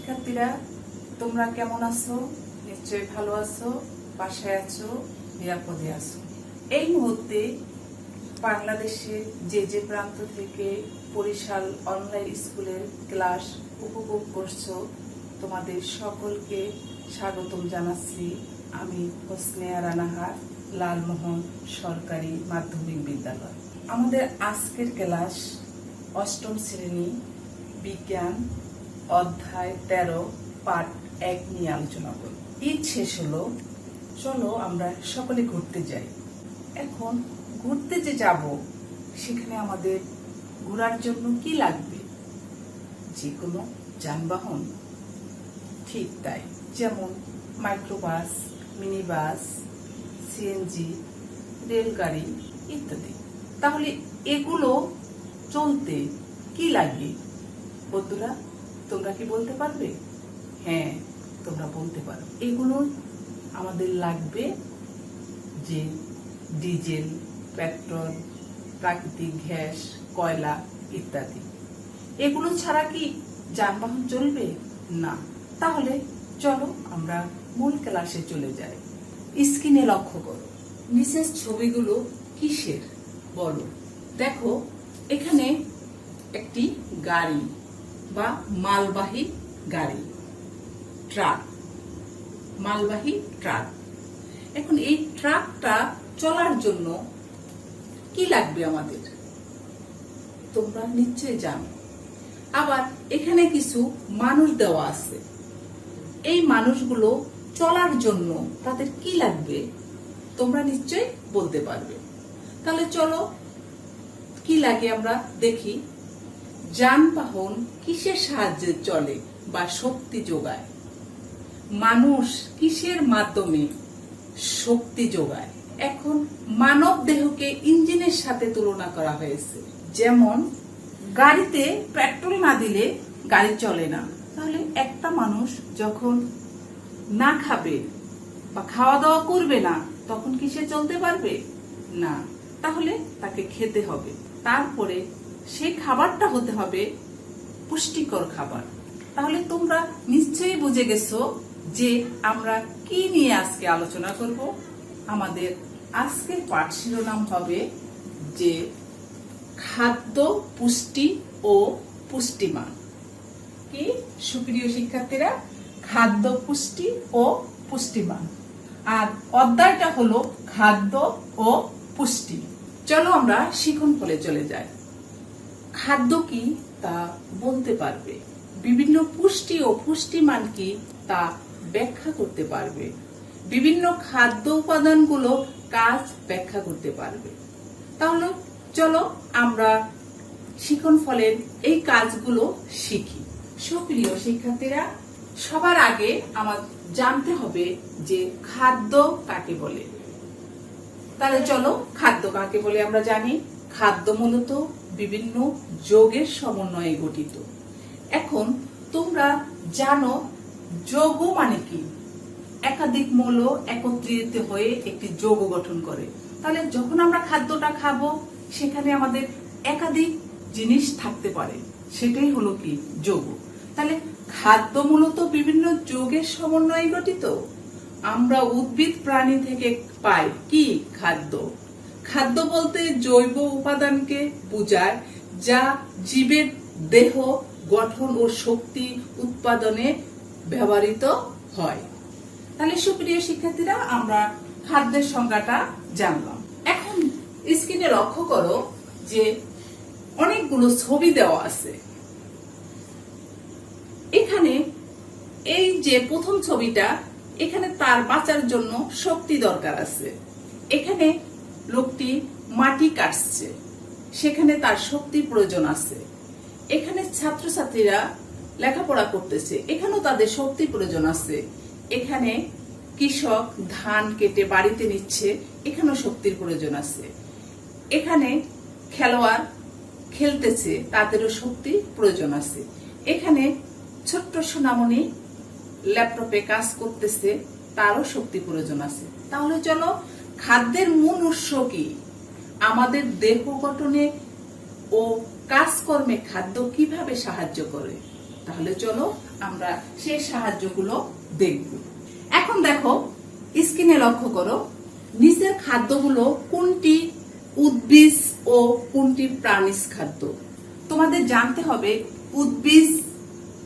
শিক্ষার্থীরা, তোমরা কেমন আছো? নিশ্চয়ই ভালো আছো, বাসায় আছো, নিরাপদে আছো। এই মুহূর্তে বাংলাদেশের যে প্রান্ত থেকে বরিশাল অনলাইন স্কুলের ক্লাস উপভোগ করছো, তোমাদের সকলকে স্বাগতম জানাচ্ছি। আমি হোসনেয়া রানাহার, লালমোহন সরকারি মাধ্যমিক বিদ্যালয়। আমাদের আজকের ক্লাস অষ্টম শ্রেণী বিজ্ঞান অধ্যায় 13 পাঠ 1 নিয়ে আলোচনা করব। ঈদ শেষ হলো, চলো আমরা সকলে ঘুরতে যাই। এখন ঘুরতে যে যাব, সেখানে আমাদের ঘোরার জন্য কি লাগবে? যে কোনো যানবাহন। ঠিক তাই, যেমন মাইক্রোবাস, মিনি বাস, সিএনজি, রেলগাড়ি ইত্যাদি। তাহলে এগুলো চলতে কি লাগে বন্ধুরা? তোমরা কি বলতে পারবে? হ্যাঁ, তোমরা বলতে পারো। এগুলো আমাদের লাগবে যে ডিজেল, পেট্রোল, প্রাকৃতিক গ্যাস, কয়লা ইত্যাদি। এগুলো ছাড়া কি যানবাহন চলবে? না। তাহলে চলো আমরা মূল ক্লাসে চলে যাই। স্ক্রিনে লক্ষ্য করো, নিচের ছবিগুলো কিসের বলো? দেখো, এখানে একটি গাড়ি বা মালবাহী গাড়ি, ট্রাক, মালবাহী ট্রাক। এখন এই ট্রাকটা চলার জন্য কি লাগবে আমাদের? তোমরা নিশ্চয়ই জানো। আবার এখানে কিছু মানুষ দেওয়া আছে। এই মানুষগুলো চলার জন্য তাদের কি লাগবে? তোমরা নিশ্চয়ই বলতে পারবে। তাহলে চলো কি লাগে আমরা দেখি। যানবাহন কিসের সাহায্যে চলে বা শক্তি যোগায়? মানুষ কিসের মাধ্যমে শক্তি যোগায়? এখন মানব দেহকে ইঞ্জিনের সাথে তুলনা করা হয়েছে। যেমন গাড়িতে পেট্রোল না দিলে গাড়ি চলে না। তাহলে একটা মানুষ যখন না খাবে বা খাওয়া দাওয়া করবে না, তখন কি সে চলতে পারবে? না। তাহলে তাকে খেতে হবে। তারপরে সেই খাবারটা হতে হবে পুষ্টিকর খাবার। তাহলে তোমরা নিশ্চয়ই বুঝে গেছো যে আমরা কি নিয়ে আজকে আলোচনা করব। আমাদের আজকের পাঠ শিরোনাম হবে যে খাদ্য, পুষ্টি ও পুষ্টিমান। কি সুপ্রিয় শিক্ষার্থীরা? খাদ্য, পুষ্টি ও পুষ্টিমান। আর অধ্যায়টা হলো খাদ্য ও পুষ্টি। চলো আমরা শিখন ফলে চলে যাই। খাদ্য কি তা বলতে পারবে, বিভিন্ন পুষ্টি ও পুষ্টিমান কি তা ব্যাখ্যা করতে পারবে, বিভিন্ন খাদ্য উপাদানগুলো কাজ ব্যাখ্যা করতে পারবে। তাহলে চলো আমরা শিখন ফলের এই কাজগুলো শিখি। সুপ্রিয় শিক্ষার্থীরা, সবার আগে আমার জানতে হবে যে খাদ্য কাকে বলে। তাহলে চলো খাদ্য কাকে বলে আমরা জানি। খাদ্য মূলত বিভিন্ন যৌগের সমন্বয়ে গঠিত। এখন তোমরা জানো যৌগ মানে কি? একাধিক মৌল একত্রিত হয়ে একটি যৌগ গঠন করে। তাহলে যখন আমরা খাদ্যটা খাবো, সেখানে আমাদের একাধিক জিনিস থাকতে পারে, সেটাই হলো কি যৌগ। তাহলে খাদ্য মূলত বিভিন্ন যৌগের সমন্বয়ে গঠিত। আমরা উদ্ভিদ প্রাণী থেকে পাই কি খাদ্য। খাদ্য বলতে জৈব উপাদানকে বোঝায় যা জীবের দেহ গঠন ও শক্তি উৎপাদনে ব্যবহৃত হয়। তাহলে সুপ্রিয় শিক্ষার্থীরা, আমরা খাদ্যের সংজ্ঞাটা জানলাম। এখন স্ক্রিনে লক্ষ্য করো যে অনেকগুলো ছবি দেওয়া আছে। এখানে এই যে প্রথম ছবিটা, এখানে তার বাঁচার জন্য শক্তি দরকার আছে। এখানে লোকটি মাটি কাটছে, সেখানে তার শক্তি প্রয়োজন আছে। এখানে ছাত্রছাত্রীরা লেখাপড়া করতেছে, এখানেও তাদের শক্তি প্রয়োজন আছে। এখানে কৃষক ধান কেটে বাড়িতে নিচ্ছে, এখানেও শক্তির প্রয়োজন আছে। এখানে খেলোয়াড় খেলতেছে, তাদেরও শক্তি প্রয়োজন আছে। এখানে ছোট্ট সোনামণি ল্যাপটপে কাজ করতেছে, তারও শক্তি প্রয়োজন আছে। তাহলে চলো, খাদ্যের মূল উৎস কি? আমাদের দেহ গঠনে ও কাজকর্মে খাদ্য কিভাবে সাহায্য করে? তাহলে চলো আমরা সেই সাহায্যগুলো দেখব। এখন দেখো স্ক্রিনে লক্ষ্য করো, নিচের খাদ্যগুলো কোনটি উদ্ভিজ ও কোনটি প্রাণীজ খাদ্য। তোমাদের জানতে হবে উদ্ভিজ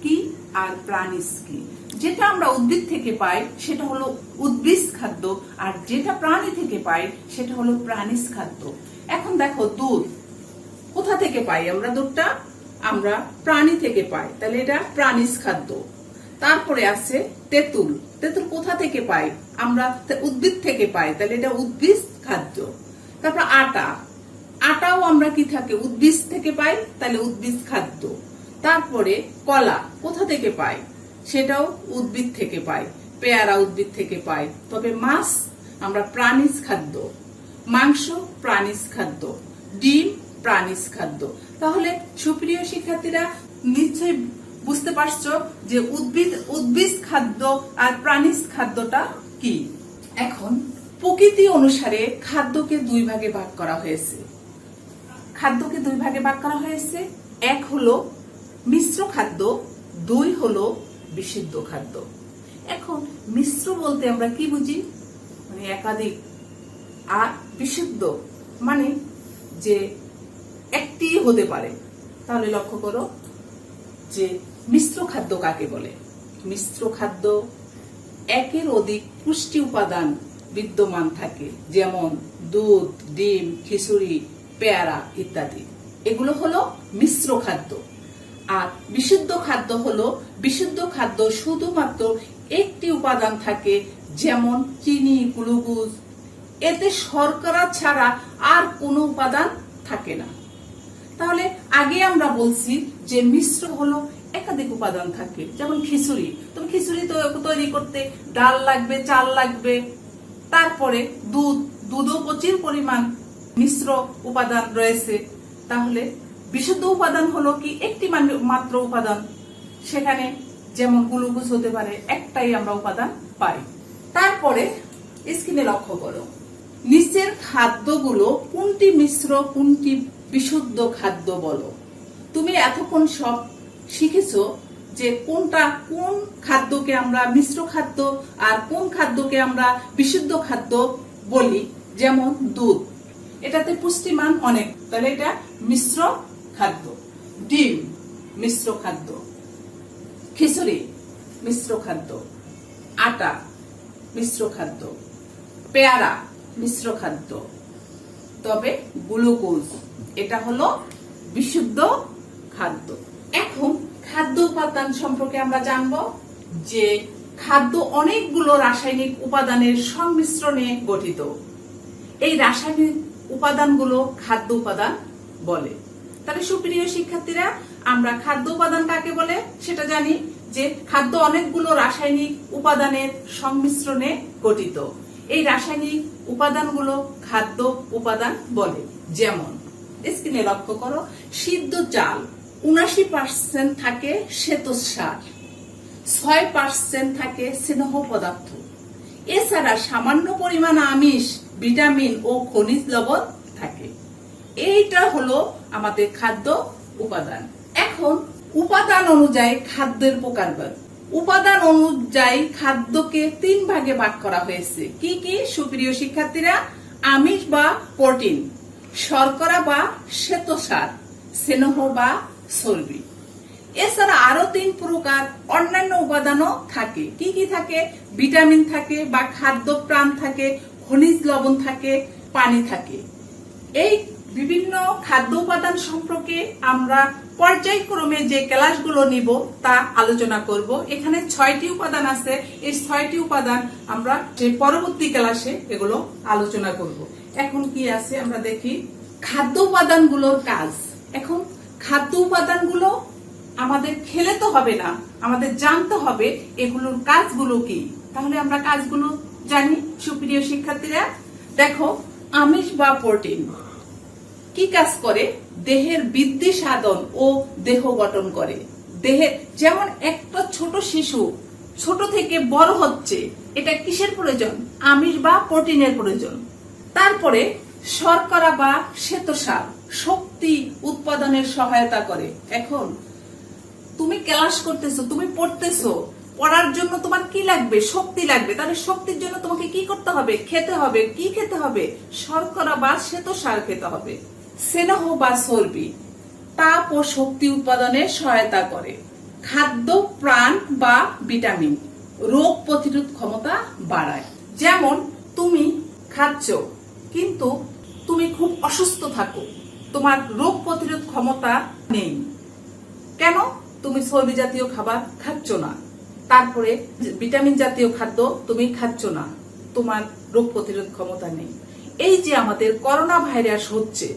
কি আর প্রাণীজ কি। যেটা আমরা উদ্ভিদ থেকে পাই সেটা হলো উদ্ভিজ খাদ্য, আর যেটা প্রাণী থেকে পাই সেটা হলো প্রাণীজ খাদ্য। এখন দেখো দুধ কোথা থেকে পাই আমরা? দুধটা আমরা প্রাণী থেকে পাই, তাহলে এটা প্রাণীজ খাদ্য। তারপরে আছে তেঁতুল, তেঁতুল কোথা থেকে পাই আমরা? উদ্ভিদ থেকে পাই, তাহলে এটা উদ্ভিজ খাদ্য। তারপর আটা, আটাও আমরা কি থাকে? উদ্ভিদ থেকে পাই, তাহলে উদ্ভিজ খাদ্য। তারপরে কলা কোথা থেকে পাই? সেটাও উদ্ভিদ থেকে পাই, পেয়ারা উদ্ভিদ থেকে পাই। তবে মাছ আমরা প্রাণীজ খাদ্য, মাংস প্রাণীজ খাদ্য, ডিম প্রাণীজ খাদ্য। তাহলে সুপ্রিয় শিক্ষার্থীরা নিশ্চয়ই বুঝতে পারছো যে উদ্ভিদ খাদ্য আর প্রাণীজ খাদ্যটা কি। এখন প্রকৃতি অনুসারে খাদ্যকে দুই ভাগে ভাগ করা হয়েছে। খাদ্যকে দুই ভাগে ভাগ করা হয়েছে, এক হলো মিশ্র খাদ্য, দুই হলো বিশুদ্ধ খাদ্য। এখন মিশ্র বলতে আমরা কি বুঝি? মানে একাধিক, আর বিশুদ্ধ মানে যে একটি হতে পারে। তাহলে লক্ষ্য করো যে মিশ্র খাদ্য কাকে বলে। মিশ্র খাদ্য একের অধিক পুষ্টি উপাদান বিদ্যমান থাকে, যেমন দুধ, ডিম, খিচুড়ি, পেয়ারা ইত্যাদি। এগুলো হলো মিশ্র খাদ্য। আর বিশুদ্ধ খাদ্য হলো, বিশুদ্ধ খাদ্য শুধুমাত্র একটি উপাদান থাকে, যেমন চিনি, গ্লুকোজ। এতে শর্করা ছাড়া আর কোনো উপাদান থাকে না। তাহলে আগে আমরা বলছি যে মিশ্র হলো একাধিক উপাদান থাকে, যেমন খিচুড়ি। তুমি খিচুড়ি তৈরি করতে ডাল লাগবে, চাল লাগবে, তারপরে দুধও প্রচুর পরিমাণ মিশ্র উপাদান রয়েছে। তাহলে বিশুদ্ধ উপাদান হলো কি? একটি মাত্র উপাদান, সেখানে যেমন গ্লুকোজ হতে পারে, একটাই আমরা উপাদান পাই। তারপরে স্ক্রিনে লক্ষ্য করো, নিচের খাদ্যগুলো কোনটি মিশ্র কোনটি বিশুদ্ধ খাদ্য বলো। তুমি এতক্ষণ সব শিখেছো যে কোনটা, কোন খাদ্যকে আমরা মিশ্র খাদ্য আর কোন খাদ্যকে আমরা বিশুদ্ধ খাদ্য বলি। যেমন দুধ, এটাতে পুষ্টিমান অনেক, তাহলে এটা মিশ্র খাদ্য। ডিম মিশ্র খাদ্য, খিচুড়ি মিশ্র খাদ্য, আটা মিশ্র খাদ্য, পেয়ারা মিশ্র খাদ্য। তবে গ্লুকোজ এটা হলো বিশুদ্ধ খাদ্য। এখন খাদ্য উপাদান সম্পর্কে আমরা জানবো যে খাদ্য অনেকগুলো রাসায়নিক উপাদানের সংমিশ্রণে গঠিত। এই রাসায়নিক উপাদানগুলো খাদ্য উপাদান বলে। তাহলে সুপ্রিয় শিক্ষার্থীরা, আমরা খাদ্য উপাদান কাকে বলে সেটা জানি, যে খাদ্য অনেকগুলো রাসায়নিক উপাদানের সংমিশ্রণে গঠিত। এই রাসায়নিক উপাদানগুলো খাদ্য উপাদান বলে। যেমন স্ক্রিনে লক্ষ্য করো, সিদ্ধ চাল ৭৯% থাকে শ্বেতসার, ৬% থাকে স্নেহ পদার্থ। এছাড়া সামান্য পরিমাণ আমিষ, ভিটামিন ও খনিজ লবণ থাকে। এইটা হলো আমাদের খাদ্য উপাদান। এখন উপাদান অনুযায়ী খাদ্যের প্রকারভেদ। উপাদান অনুযায়ী খাদ্যকে ৩ ভাগে ভাগ করা হয়েছে। কি কি সুপ্রিয় শিক্ষার্থীরা? আমিষ বা প্রোটিন, শর্করা বা শ্বেতসার, স্নেহ বা চর্বি। এছাড়া আরো ৩ প্রকার অন্যান্য উপাদানও থাকে। কি কি থাকে? ভিটামিন থাকে বা খাদ্য প্রাণ থাকে, খনিজ লবণ থাকে, পানি থাকে। এই বিভিন্ন খাদ্য উপাদান সম্পর্কে আমরা পর্যায়ক্রমে যে ক্লাসগুলো নিব তা আলোচনা করব। এখানে ৬টি উপাদান আছে, এই ৬টি উপাদান আমরা যে পরবর্তী ক্লাসে এগুলো আলোচনা করব। এখন কি আছে আমরা দেখি, খাদ্য উপাদানগুলোর কাজ। এখন খাদ্য উপাদানগুলো আমাদের খেলে তো হবে না, আমাদের জানতে হবে এগুলোর কাজগুলো কি। তাহলে আমরা কাজগুলো জানি সুপ্রিয় শিক্ষার্থীরা। দেখো, আমিষ বা প্রোটিন কি কাজ করে? দেহের বৃদ্ধি সাধন ও দেহ গঠন করে। দেহের, যেমন একটা ছোট শিশু ছোট থেকে বড় হচ্ছে, এটা কিসের প্রয়োজন? আমিষ বা প্রোটিনের প্রয়োজন। তারপরে শর্করা বা শ্বেতসার শক্তি উৎপাদনের সহায়তা করে। এখন তুমি ক্লাস করতেছো, তুমি পড়তেছো, পড়ার জন্য তোমার কি লাগবে? শক্তি লাগবে। তাহলে শক্তির জন্য তোমাকে কি করতে হবে? খেতে হবে। কি খেতে হবে? শর্করা বা শ্বেতসার খেতে হবে। স্নেহ বা চর্বি তাপ ও শক্তি উৎপাদনে সহায়তা করে। খাদ্য প্রাণ বা ভিটামিন রোগ প্রতিরোধ ক্ষমতা বাড়ায়। যেমন তুমি খাচ্ছ কিন্তু তুমি খুব অসুস্থ থাকো, তোমার রোগ প্রতিরোধ ক্ষমতা নেই। কেন? তুমি চর্বি জাতীয় খাবার খাচ্ছ না, তারপরে ভিটামিন জাতীয় খাদ্য তুমি খাচ্ছ না, তোমার রোগ প্রতিরোধ ক্ষমতা নেই। এই যে আমাদের করোনা ভাইরাস হচ্ছে,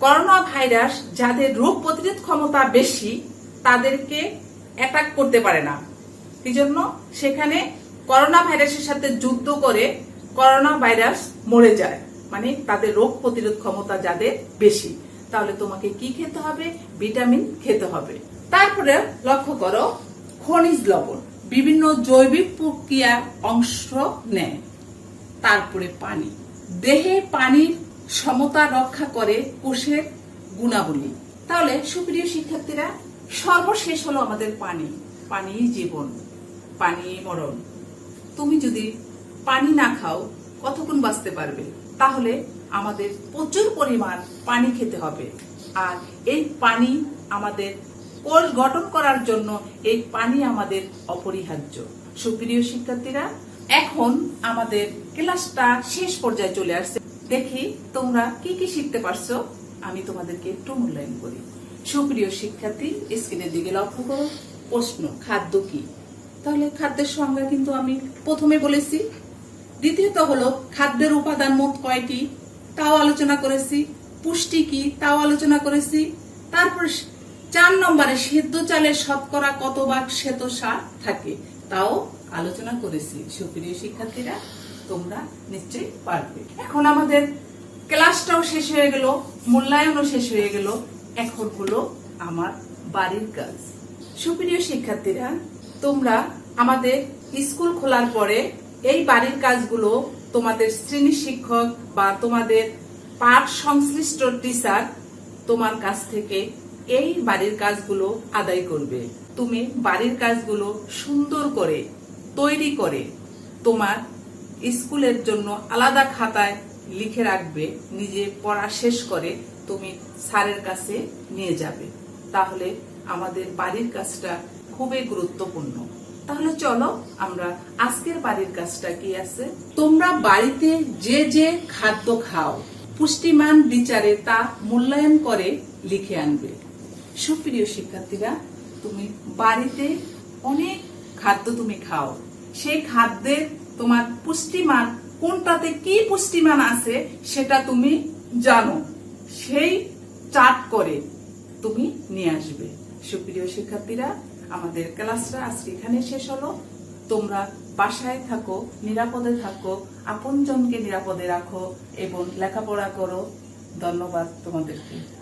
করোনা ভাইরাস যাদের রোগ প্রতিরোধ ক্ষমতা বেশি তাদেরকে অ্যাটাক করতে পারে না। এই জন্য সেখানে করোনা ভাইরাসের সাথে যুদ্ধ করে করোনা ভাইরাস মরে যায়, মানে তাদের রোগ প্রতিরোধ ক্ষমতা যাদের বেশি। তাহলে তোমাকে কি খেতে হবে? ভিটামিন খেতে হবে। তারপরে লক্ষ্য করো, খনিজ লবণ বিভিন্ন জৈবিক প্রক্রিয়া অংশ নেয়। তারপরে পানি, দেহে পানির সমতা রক্ষা করে কোষের গুণাবলী। তাহলে সুপ্রিয় শিক্ষার্থীরা, সর্বশেষ হলো আমাদের পানি। পানি জীবন, পানি মরণ। তুমি যদি পানি না খাও কতক্ষণ বাঁচতে পারবে? তাহলে আমাদের প্রচুর পরিমাণ পানি খেতে হবে। আর এই পানি আমাদের কোষ গঠন করার জন্য এই পানি আমাদের অপরিহার্য। সুপ্রিয় শিক্ষার্থীরা, এখন আমাদের ক্লাসটা শেষ পর্যায়ে চলে আসছে। দেখি তোমরা কি কি শিখতে পারছো, আমি তোমাদেরকে একটু মূল্যায়ন করি। সুপ্রিয় শিক্ষার্থী, স্ক্রিনের দিকে লক্ষ্য করো। প্রশ্ন, খাদ্য কি? তাহলে খাদ্যের সংজ্ঞা কিন্তু আমি প্রথমে বলেছি। দ্বিতীয়ত হলো খাদ্যের উপাদান মোট কয়টি, তাও আলোচনা করেছি। পুষ্টি কি, তাও আলোচনা করেছি। তারপর 4 নম্বরে সিদ্ধ চালের শতকরা কত ভাগ শ্বেতসার থাকে, তাও আলোচনা করেছি। সুপ্রিয় শিক্ষার্থীরা, তোমরা নিশ্চয়ই পারবে। এখন আমাদের ক্লাসটাও শেষ হয়ে গেল, মূল্যায়নও শেষ হয়ে গেল। এখন হলো আমার বাড়ির কাজ। সুপ্রিয় শিক্ষার্থীরা, তোমরা আমাদের স্কুল খোলার পরে এই বাড়ির কাজগুলো তোমাদের শ্রেণী শিক্ষক বা তোমাদের পাঠ সংশ্লিষ্ট টিচার তোমার কাছ থেকে এই বাড়ির কাজগুলো আদায় করবে। তুমি বাড়ির কাজগুলো সুন্দর করে তৈরি করে তোমার স্কুলের জন্য আলাদা খাতায় লিখে রাখবে। নিজে পড়া শেষ করে তুমি স্যারের কাছে নিয়ে যাবে। তাহলে আমাদের বাড়ির কাজটা খুবই গুরুত্বপূর্ণ। তাহলে চলো আমরা আজকের বাড়ির কাজটা কি আছে। তোমরা বাড়িতে যে যে খাদ্য খাও পুষ্টিমান বিচারে তা মূল্যায়ন করে লিখে আনবে। সুপ্রিয় শিক্ষার্থীরা, তুমি বাড়িতে অনেক খাদ্য তুমি খাও, সেই খাদ্যের তোমার পুষ্টিমান কোনটাতে কি পুষ্টিমান আছে সেটা তুমি জানো, সেই চার্ট করে তুমি নিয়ে আসবে। সুপ্রিয় শিক্ষার্থীরা, আমাদের ক্লাসটা আজকে এখানে শেষ হলো। তোমরা বাসায় থাকো, নিরাপদে থাকো, আপনজনকে নিরাপদে রাখো এবং লেখাপড়া করো। ধন্যবাদ তোমাদেরকে।